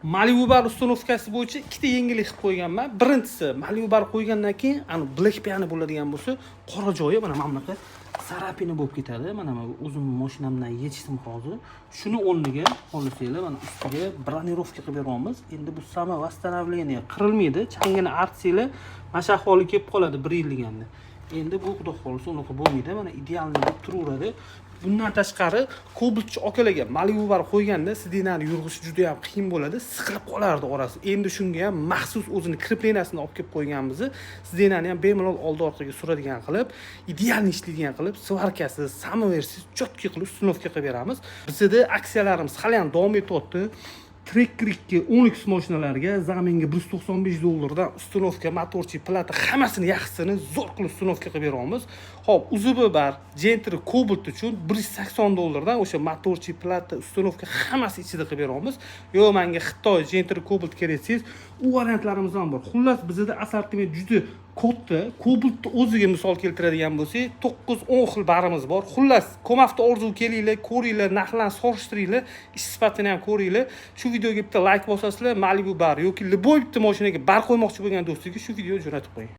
Malibu bar uстановкасы bo'yicha ikkita yangilik qilib qo'yganman. Birinchisi, Malibu bar qo'ygandan keyin ani black piano bo'ladigan bo'lsa, qora joyi mana bunaqa sarapina bo'lib ketadi. Mana o'zim mashinamdan yechishim hozir. Shuni o'rniga xohlasanglar mana ustiga branirovka qilib beramiz. Endi bu samo восстановление qirilmaydi. Changini artsanglar mana shu ahvolga kelib qoladi 1 yil deganda. Endi bu xudo xolisa unaqa bo'lmaydi. Mana idealni bo'lib turaveradi. Bundan tashqari Cobaltchi akalarga Malibu bar qo'yganda sidinani yurg'ish juda ham qiyin bo'ladi, siqilib qolardi orasi. Endi shunga ham maxsus o'zini kreplenasini olib kelib qo'yganmiz. Sidinani ham bemalol oldi orqaga suradigan qilib, idealni ishlaydigan qilib, svarkasi, samoversiz chotki qilib uстановка qilib beramiz. Bizda aksiyalarimiz hali ham davom etyapti. Trekkrikka 10x mashinalarga zaminga $195 dan uстановка, motorchi, plata hammasini yaxshisini zo'r qilib uстановка qilib beramiz. Xo'p, UZB bar Gentry Cobalt uchun $180 dan o'sha motorchi, plata, uстановка hammasi ichida qilib beramiz. Yo, menga Xitoy Gentry Cobalt kerak desangiz, u variantlarimiz ham bor. Xullas, bizda assortiment juda katta. Cobaltni o'ziga misol keltiradigan bo'lsak, 9-10 xil barimiz bor. Xullas, Komafda orzu kelinglar, ko'ringlar, narxlarni solishtiringlar, ish sifatini ham ko'ringlar. Shu videoga bitta like bosasizlar, Malibu bar yoki любой bitta mashinaga bar qo'ymoqchi bo'lgan do'stlarga shu videoni jo'natib qo'ying.